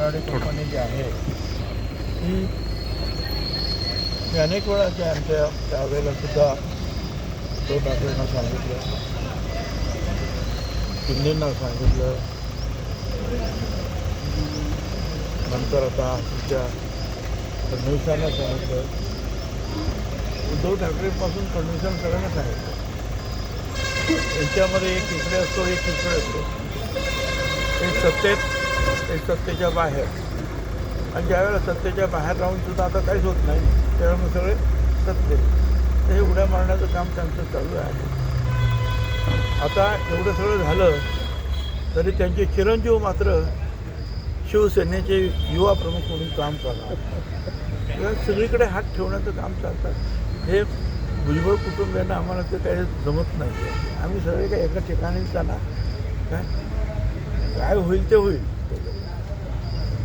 Tanavade company जी आहे ती मी अनेक वेळा आमच्या त्यावेळेला सुद्धा उद्धव ठाकरेंना सांगितलं, शिंदेंना सांगितलं, नंतर आता तुमच्या फडणवीसांना सांगितलं, उद्धव ठाकरेंपासून फडणवीसांना सगळ्यांना सांगितलं. यांच्यामध्ये एक इकडे असतो, एक इकडे असतो, एक सत्तेत, एक सत्तेच्या बाहेर. आणि ज्यावेळेला सत्तेच्या बाहेर राहून सुद्धा आता काहीच होत नाही, त्यावेळेला सगळे सत्तेत, तर हे उड्या मारण्याचं काम त्यांचं चालू आहे. आता एवढं सगळं झालं तरी त्यांचे चिरंजीव मात्र शिवसेनेचे युवा प्रमुख म्हणून काम करतात. सगळीकडे हात ठेवण्याचं काम चालतं. हे भुजबळ कुटुंबियांना आम्हाला ते काही जमत नाही आहे. आम्ही सगळे काही एका ठिकाणी जाणार, काय होईल ते होईल.